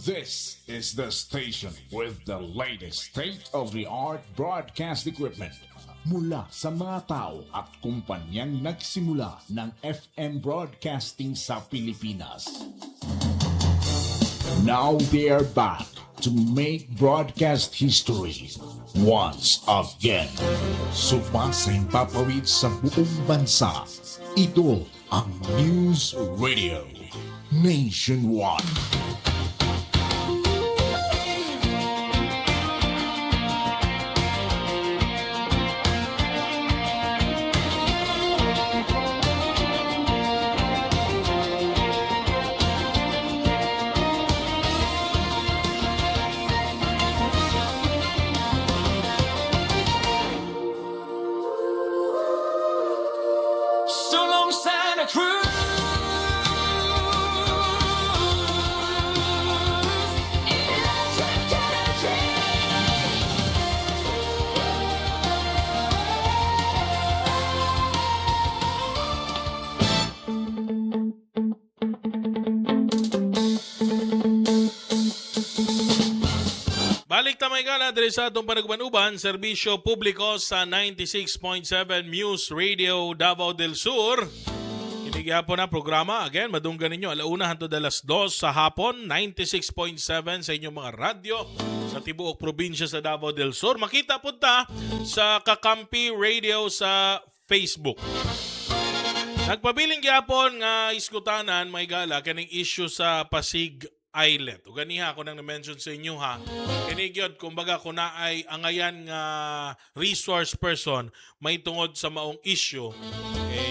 This is the station with the latest state-of-the-art broadcast equipment mula sa mga tao at kumpanyang nagsimula ng FM broadcasting sa Pilipinas. Now they are back to make broadcast history once again. Sumasang papawid sa buong bansa. Ito ang News Radio Nationwide. Balik tamay gala diri sa atong panagbanuban, serbisyo publiko sa 96.7 Muse Radio Davao del Sur. Inigyapon na programa. Again, madunggan ninyo alauna hangtod alas 2 sa hapon, 96.7 sa inyong mga radyo sa tibuok probinsya sa Davao del Sur. Makita punta sa Kakampi Radio sa Facebook. Nagpabiling gyapon nga iskutanan may gala kaning issue sa Pasig Islet. O ganiha ako nang na-mention sa inyo ha. Kinigyod, kumbaga kung na ay angayan nga resource person may tungod sa maong issue,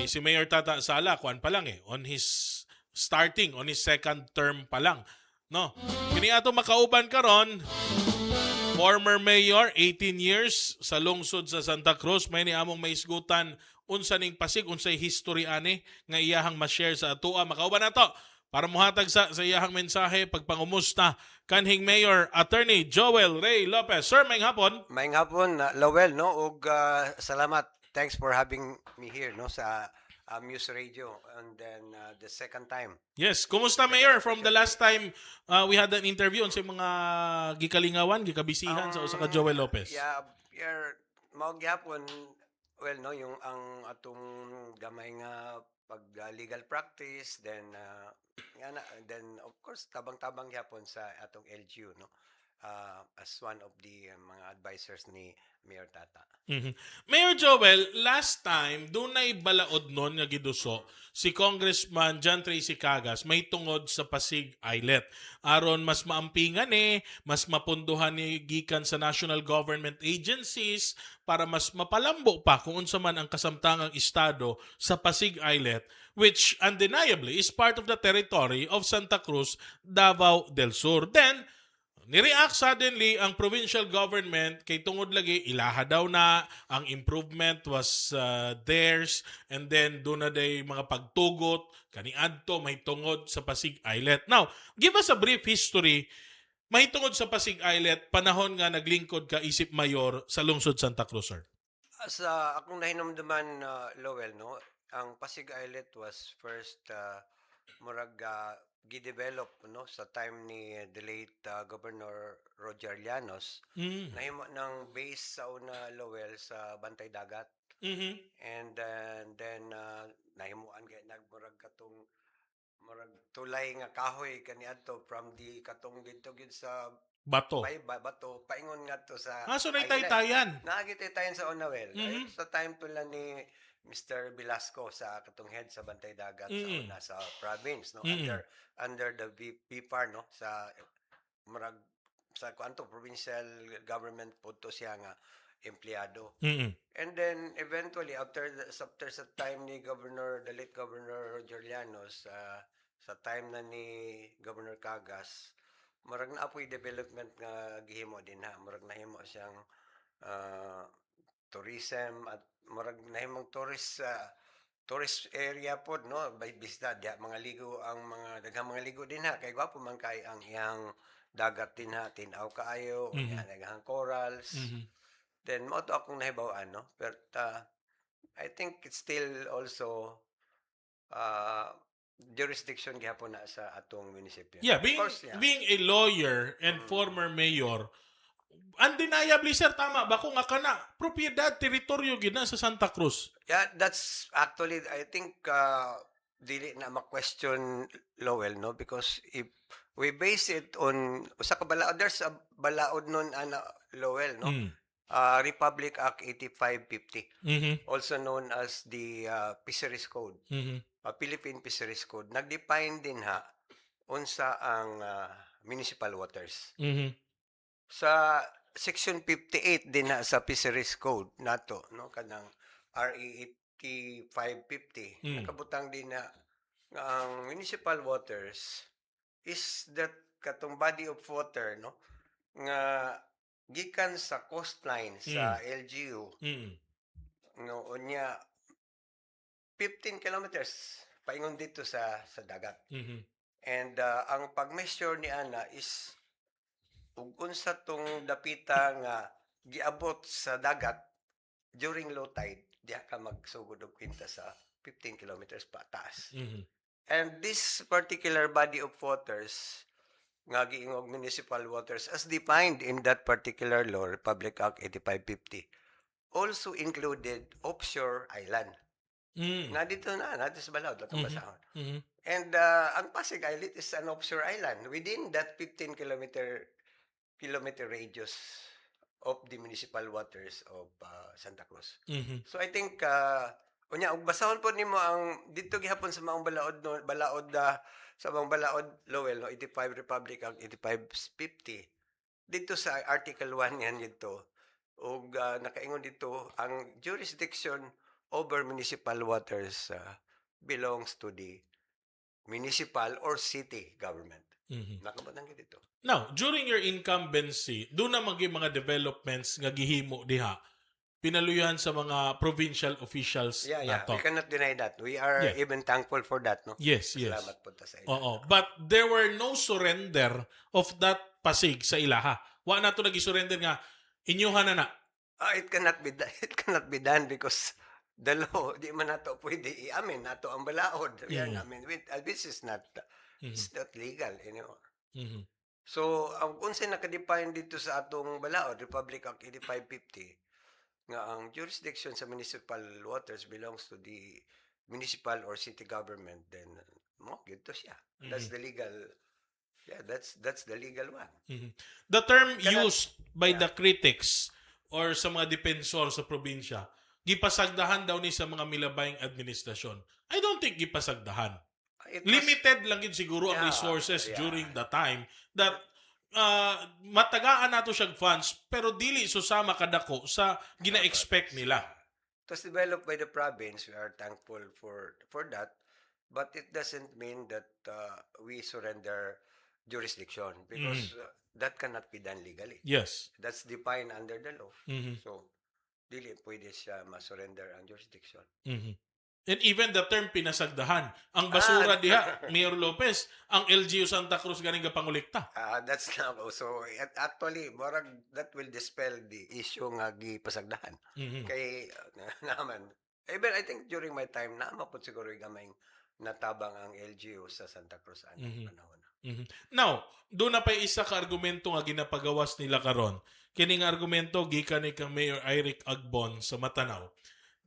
si Mayor Tata Sala, kuan pa lang on his starting, on his second term pa lang. No? Kini ato makauban karon, former mayor, 18 years sa lungsod sa Santa Cruz, may ni among maisgutan unsa ning Pasig, unsay history ani nga iyahang ma-share sa atoa. Makauban nato para muhatag sa iyahang mensahe pagpangumusta kanhing Mayor Attorney Joel Ray Lopez. Sir, maayong hapon. Maayong hapon, Lowell, no? Ug salamat. Thanks for having me here, no, sa Muse Radio, and then the second time. Yes, kumusta Mayor from the last time we had an interview on sa mga gikalingawan, gikabisihan sa usa ka Joel Lopez? Yeah, mao gyapon, well, no, yung ang atong gamay nga pag legal practice, then of course tabang-tabang gyapon sa atong LGU, no, as one of the mga advisors ni Mayor Tata. Mm-hmm. Mayor Joel, last time dunay balaod nun nga giduso si Congressman John Tracy Cagas may tungod sa Pasig Islet. Aron mas maampingan mas mapunduhan ni gikan sa national government agencies para mas mapalambo pa kung unsa man ang kasamtangang estado sa Pasig Islet, which undeniably is part of the territory of Santa Cruz, Davao del Sur. Then ni-react suddenly ang provincial government kay tungod lagi ilaha daw na ang improvement was theirs, and then doon na day mga pagtugot kani adto may tungod sa Pasig Islet. Now, give us a brief history may tungod sa Pasig Islet panahon nga naglingkod ka isip mayor sa lungsod Santa Cruz, sir. Sa akong nahinumduman, Lowell, no, ang Pasig Islet was first murag gidevelop, no, sa time ni the late Governor Roger Llanos. Nahimo ng base sa una, Lowell, sa Bantay Dagat. And then nahimuan kay nagmurag katong murag tulay nga kahoy kaniadto from the katong dito gid sa Bato. Bato paingon ngadto sa So nagtaytayan. Nagitaytayan sa una, well. Sa time pala ni Mr. Velasco sa katong head sa Bantay Dagat sa una sa province, no, under the PPAR, no, sa murag sa kuanto provincial government pudto siya nga empleyado. And then eventually after sa time ni the late Governor Roger Llanos, sa time na ni Governor Cagas, murag na apoy development nga gihimo din ha. Murag nahimo siyang tourism at murag nahimong tourist area pod, no, by bisita diha mga ligo ang mga daghang mga ligo din ha, kay gwapo man kay ang iyang dagat din ha, tinaw kaayo, daghang corals. Then mo to akong nahibaw-an, no, pero I think it's still also jurisdiction gihapon na sa atong munisipyo. Yeah, Of course, yeah. being a lawyer and former mayor, undeniably sir, tama ba kung kana propiedad, teritoryo gid na sa Santa Cruz? Yeah, that's actually, I think, dili na ma-question, Lowell, no? Because if we base it on, usa ka balaod, there's a balaod nun, Lowell, no? Republic Act 8550, Mhm. also known as the Fisheries Code, Mhm. Philippine Fisheries Code. Nag-define din unsa ang municipal waters. Mhm. Sa Section 58 din sa Fisheries Code nato, no, kanang RE 8550, nakabutang din na nga ang municipal waters is that katong body of water, no, nga gikan sa coastline sa LGU, Mhm. no, unya 15 kilometers paingon dito sa dagat. Mhm. And ang pag-measure ni ana is ug unsa tong dapita nga giabot sa dagat during low tide, diha ka magsugod og kwinta sa 15 kilometers pataas. Mhm. And this particular body of waters nga giingog municipal waters as defined in that particular law, Republic Act 8550, also included offshore island. Na dito sa Balao, datong basahon. Mhm. And ang Pasig Islet is an offshore island within that 15 kilometer radius of the municipal waters of Santa Cruz. Mhm. So I think unya og basahon po nimo ang dito gihapon sa maong balaod, no, sa maong balaod, Lowell, no, 85 Republic Act 8550. Dito sa Article 1 yan dito og nakaingon dito ang jurisdiction over municipal waters belongs to the municipal or city government. Mhm. Nakabutang dito. Now, during your incumbency, doon na mga developments nga gihimo diha pinaluyan sa mga provincial officials Yeah. nato. We cannot deny that. We are Yeah. even thankful for that, no? Yes. Salamat po ta sa inyo. Oo. But there were no surrender of that Pasig sa ilaha. Wa na to nag-surrender nga inyuhan na. It cannot be done because the law, di man nato pwede i-amin nato ang balaod. We are not, this is not, it's not legal anymore. Mhm. So, ang unsay naka-define dito sa atong balaod, Republic Act 8550, nga ang jurisdiction sa municipal waters belongs to the municipal or city government, then mo gito siya. That's the legal, that's the legal one. Mhm. The term Cannot- used by the critics or sa mga depensor sa probinsya, gipasagdahan daw ni sa mga milabayng administrasyon. I don't think gipasagdahan. It was- Limited lang yun siguro ang Yeah, resources yeah. during the time that matagaan nato siyang funds pero dili susama kadako sa gina-expect nila. It was developed by the province. We are thankful for that, but it doesn't mean that we surrender jurisdiction because that cannot be done legally. Yes. That's defined under the law. Mhm. So, dili pwede siya ma-surrender ang jurisdiction. Mhm. And even the term pinasagdahan. Ang basura diha, Mayor Lopez, ang LGU Santa Cruz ganing gapangolekta. That's now. So, actually, morag that will dispel the issue nga gipasagdahan. Mhm. Kay, naman, even I think during my time, naman po siguro gamay natabang ang LGU sa Santa Cruz anong panahon. Mhm. Now, doon na pa isa ka argumento nga ginapagawas nila karon. Kining argumento gikan ni kang Mayor Eric Agbon sa Matanao,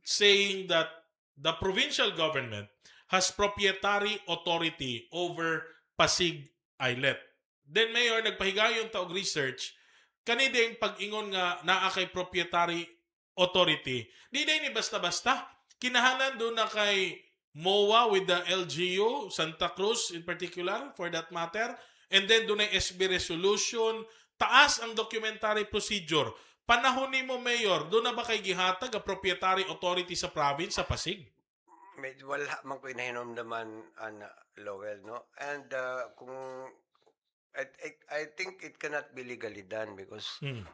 saying that the provincial government has proprietary authority over Pasig Islet. Then Mayor, nagpahigayon ta og research, kani ding pag-ingon nga naa kay proprietary authority. Di ni basta-basta. Kinahanglan doon na kay MOA with the LGU, Santa Cruz in particular, for that matter. And then doon ay SB resolution. Taas ang documentary procedure. Panahon ni mo, Mayor, doon na ba kay gihatag ang proprietary authority sa province, sa Pasig? Medyo wala man ko inahinom naman, Lowell, no? And kung I think it cannot be legally done because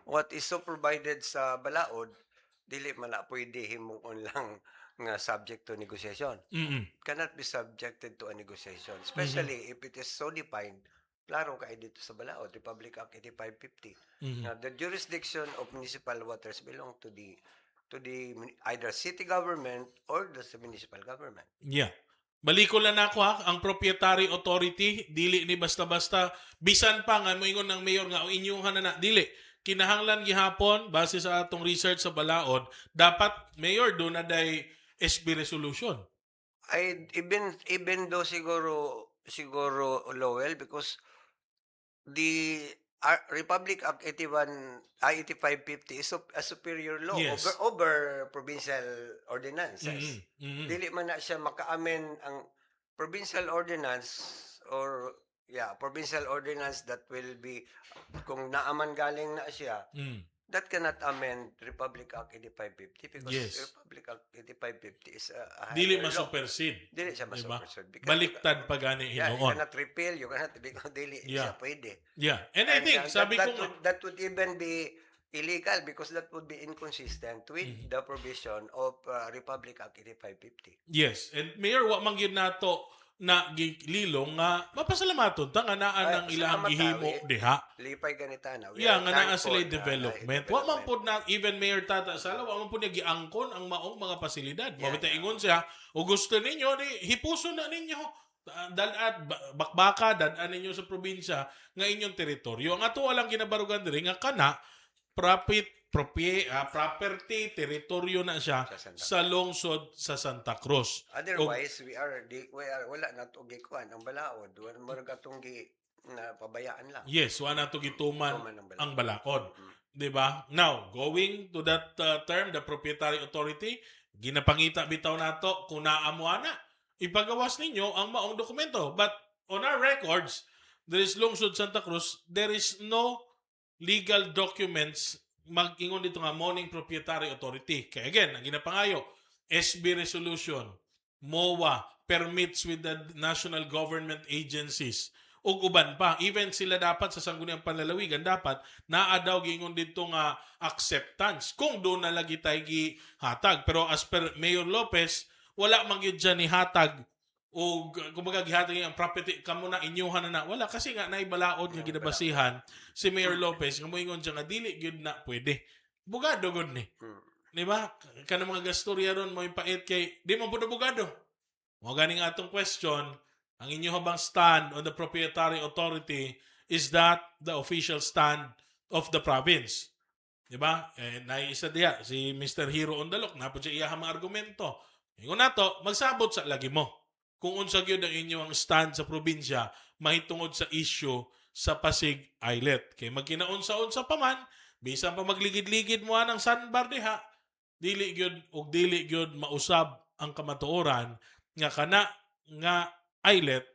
what is so provided sa balaod, dili man na pwede himuon lang nga subject to negotiation. Cannot be subjected to a negotiation, especially if it is so defined. Klaro kay dito sa balaod, Republic Act 8550. Now, the jurisdiction of municipal waters belong to the either city government or the municipal government. Yeah. Balikon lang nako ha, ang proprietary authority dili ni basta-basta bisan pa nga moingon ng mayor nga o inyuhan na dili kinahanglan gihapon base sa atong research sa balaod dapat mayor do na day SB resolution. Even though siguro Lowell, because the Republic Act 8550 is a superior law Yes. over provincial ordinances. Dili man na siya maka-amend ang provincial ordinance or provincial ordinance that will be kung naaman galing na siya, that cannot amend Republic Act 8550 because Yes. Republic Act 8550 is a Dili higher law. ma-supersede. Dili siya Diba? ma-supersede. Baliktad pa gani Yeah, you hinoon. cannot repeal, you cannot, dili Yeah. siya pwede. Yeah. And I think sabi ko nga that would even be illegal because that would be inconsistent with the provision of Republic Act 8550. yes, and mayor wa man gyud nato na gililong nga mapasalamaton ta nga naa nang ilang salamat gihimo tayo, diha. Lipay ganita na. We Yeah, are nga naa thankful sila na development. Wa man pud na even Mayor Tata Sala wa man pud niya giangkon ang maong mga pasilidad. Yeah, Mabita ingon siya, o gusto ninyo ni hipuson na ninyo. Dalat bakbaka dadan ninyo sa probinsya nga inyong teritoryo. Ang ato walang ginabarugan diri nga kana property teritoryo na siya sa lungsod sa Santa Cruz. Otherwise, we are wala na to gikuan ang balaod. Wala mo katong na pabayaan lang. Yes, wa na to gituman Tuman ang balakod. 'Di ba? Now, going to that term, the proprietary authority, ginapangita bitaw nato kung naamo na ipagawas ninyo ang maong dokumento. But on our records, there is lungsod Santa Cruz, there is no legal documents mag-ingon dito nga morning proprietary authority. Kaya again, ang ginapangayo, SB resolution, MOA, permits with the national government agencies, ug uban pa. Even sila dapat sa sangguniang panlalawigan, dapat naa daw gingon dito nga acceptance kung doon na lagi tayo gihatag. Pero as per Mayor Lopez, wala man gyud dyan ni hatag o kumbaga gihatag ang property kamo na inyuhan na wala kasi nga naibalaod nga ginabasihan si Mayor Lopez nga moingon siya nga dili gyud na pwede bugado gud ni di ba kanang mga gastorya ron mo ipait kay di mo pud bugado mo ganing atong question ang inyo bang stand on the proprietary authority is that the official stand of the province di ba naisa diya si Mr. Hero Ondalok napod siya iyahang mga argumento ingon nato magsabot sa lagi mo kung unsa gyud ang inyong stand sa probinsya mahitungod sa issue sa Pasig Islet. Kay magkinaunsa-unsa pa man, bisan pa magligid-ligid mo ang sandbar diha, dili gyud mausab ang kamatuoran nga kana nga islet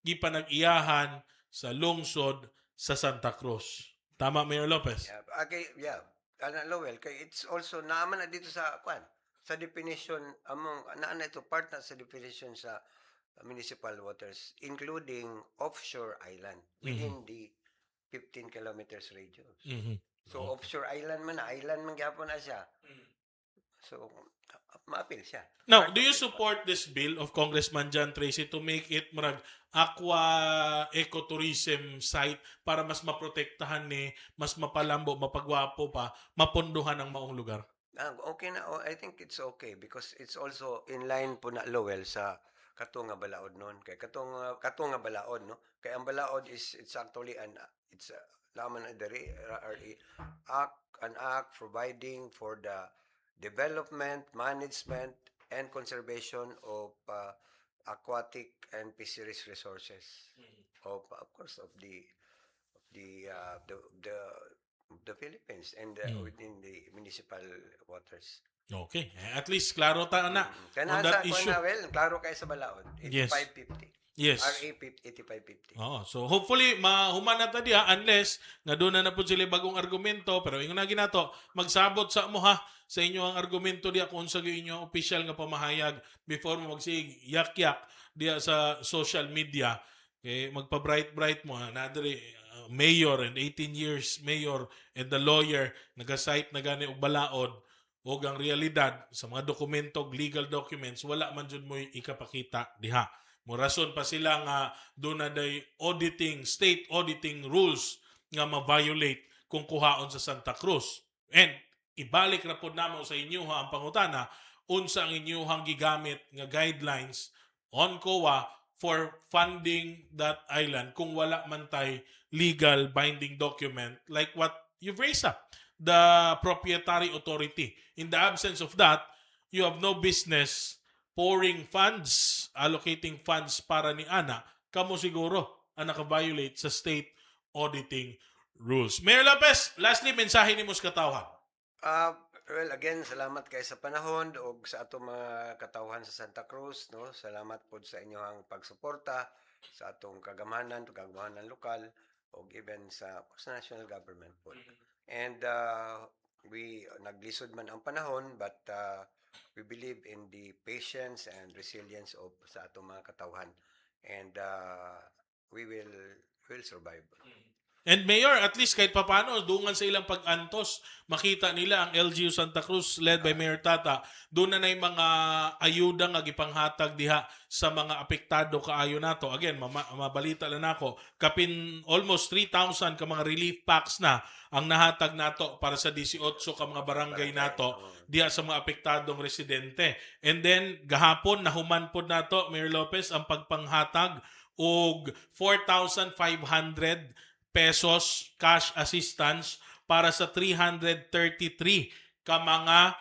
gipanag-iyahan sa lungsod sa Santa Cruz. Tama, Mayor Lopez? Yeah. Okay, yeah. Lowell, kay it's also naaman na dito sa sa definition among na ito part na sa definition sa municipal waters, including offshore island within the 15 kilometers radius. So, offshore island man gyapon na siya. So, maapil siya. Now, do you support this bill of Congressman John Tracy to make it marag aqua ecotourism site para mas maprotektahan ni, mas mapalambo, mapagwapo pa, mapondohan ang maong lugar? Okay na. I think it's okay because it's also in line po na Lowell sa katong nga balaod noon kay katong nga balaod no kay ang balaod is it's actually it's laman na diri an act providing for the development, management and conservation of aquatic and fisheries resources of course of the Philippines and within the municipal waters. Okay. At least klaro ta na on that issue. Klaro kay sa balaod. 8550. Yes. RA 8550. So hopefully mahuman na ta diha unless nga doon na po sila bagong argumento pero ingon na ginato magsabot sa mo ha sa inyo ang argumento diha kung sa inyo official nga pamahayag before mo magsig yak-yak diha sa social media kay magpa-bright mo na diri mayor and 18 years mayor and the lawyer naga-cite na gani og balaod o ang realidad sa mga dokumento, legal documents, wala man dyan mo ikapakita diha. Mo rason pa sila nga doon na day auditing, state auditing rules nga ma-violate kung kuhaon sa Santa Cruz. And ibalik na po namo sa inyo ang pangutana, unsa ang inyong gigamit nga guidelines on COA for funding that island kung wala man tay legal binding document like what you've raised up, the proprietary authority. In the absence of that, you have no business pouring funds, allocating funds para ni Ana, kamo siguro ang naka-violate sa state auditing rules. Mayor Lopez, lastly, mensahe ni mo sa katawhan. Well, again, salamat kay sa panahon o sa ato mga katawhan sa Santa Cruz, no? Salamat po sa inyong pagsuporta sa atong kagamanan lokal o even sa national government po. And we naglisod man ang panahon, but we believe in the patience and resilience of sa atong mga katawhan. And we will survive. And Mayor, at least kahit papano, dungan sa ilang pag-antos, makita nila ang LGU Santa Cruz led by Mayor Tata, doon na yung mga ayuda nga gipanghatag diha sa mga apektado kaayo nato. Again, mabalita lang ako, kapin almost 3,000 ka mga relief packs na ang nahatag nato para sa 18 ka mga barangay nato diha sa mga apektadong residente. And then, gahapon, nahuman po nato, Mayor Lopez, ang pagpanghatag og 4,500 pesos cash assistance para sa 333 ka mga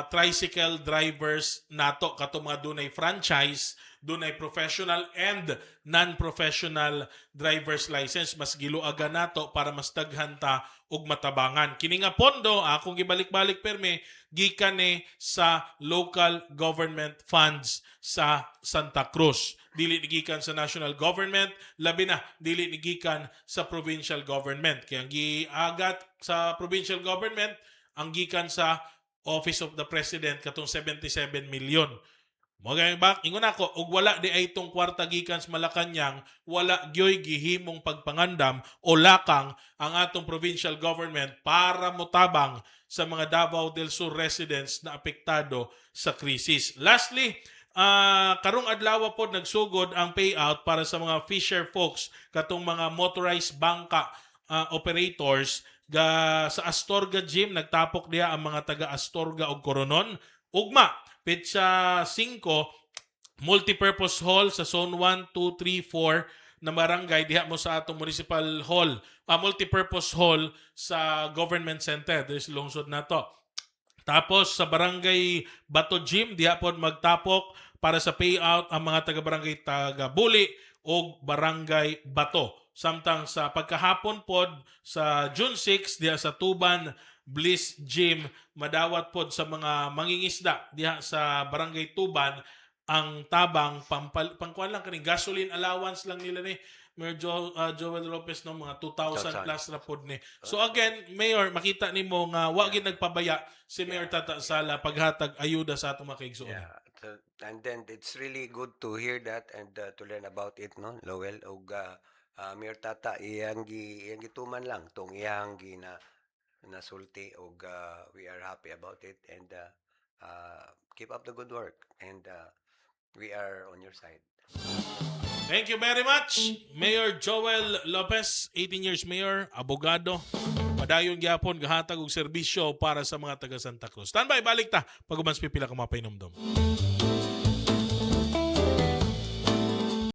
tricycle drivers nato kato mga dunay franchise, dunay professional and non-professional driver's license. Mas giluagan nato para mas daghan ta og matabangan. Kini nga pondo akong gibalik-balik perme gikan ni sa local government funds sa Santa Cruz. Dili nigikan sa national government, labi na dili nigikan sa provincial government. Kaya ang giagat sa provincial government ang gikan sa Office of the President katong 77 million. Mga bak ingon ako ug wala di ay itong kwarta gikan sa Malacañang, wala gyoy gihimong pagpangandam o lakang ang atong provincial government para motabang sa mga Davao del Sur residents na apektado sa krisis. Lastly, karong adlaw po nagsugod ang payout para sa mga fisher folks katong mga motorized bangka operators sa Astorga Gym. Nagtapok diha ang mga taga Astorga ug Coronon. Ugma petsa 5 multipurpose hall sa zone 1, 2, 3, 4 na barangay diha mo sa atong municipal hall, multipurpose hall sa government center there's lungsod nato. Tapos sa barangay Bato Gym diha pod magtapok para sa payout ang mga taga-barangay Taga-Buli o barangay Bato. Samtang sa pagkahapon pod sa June 6 diha sa Tuban Bliss Gym madawat pod sa mga mangingisda diha sa barangay Tuban ang tabang pangkuan lang kaning gasoline allowance lang nila ni Mayor Joel Lopez no mga 2,000 plus ra pod ni. So again, Mayor, makita nimo nga wa gid nagpabaya si Mayor Tata Sala paghatag ayuda sa atong mga kaigsuon. Yeah. And then it's really good to hear that and to learn about it, no, Lowell. Og Mayor Tata iyang gituman lang tong iyang nasulti og we are happy about it and keep up the good work and we are on your side. Thank you very much, Mayor Joel Lopez, 18 years mayor, abogado. Padayon gyapon gahatag og serbisyo para sa mga taga Santa Cruz. Standby, balik ta pag umans pipila ka mga painomdom.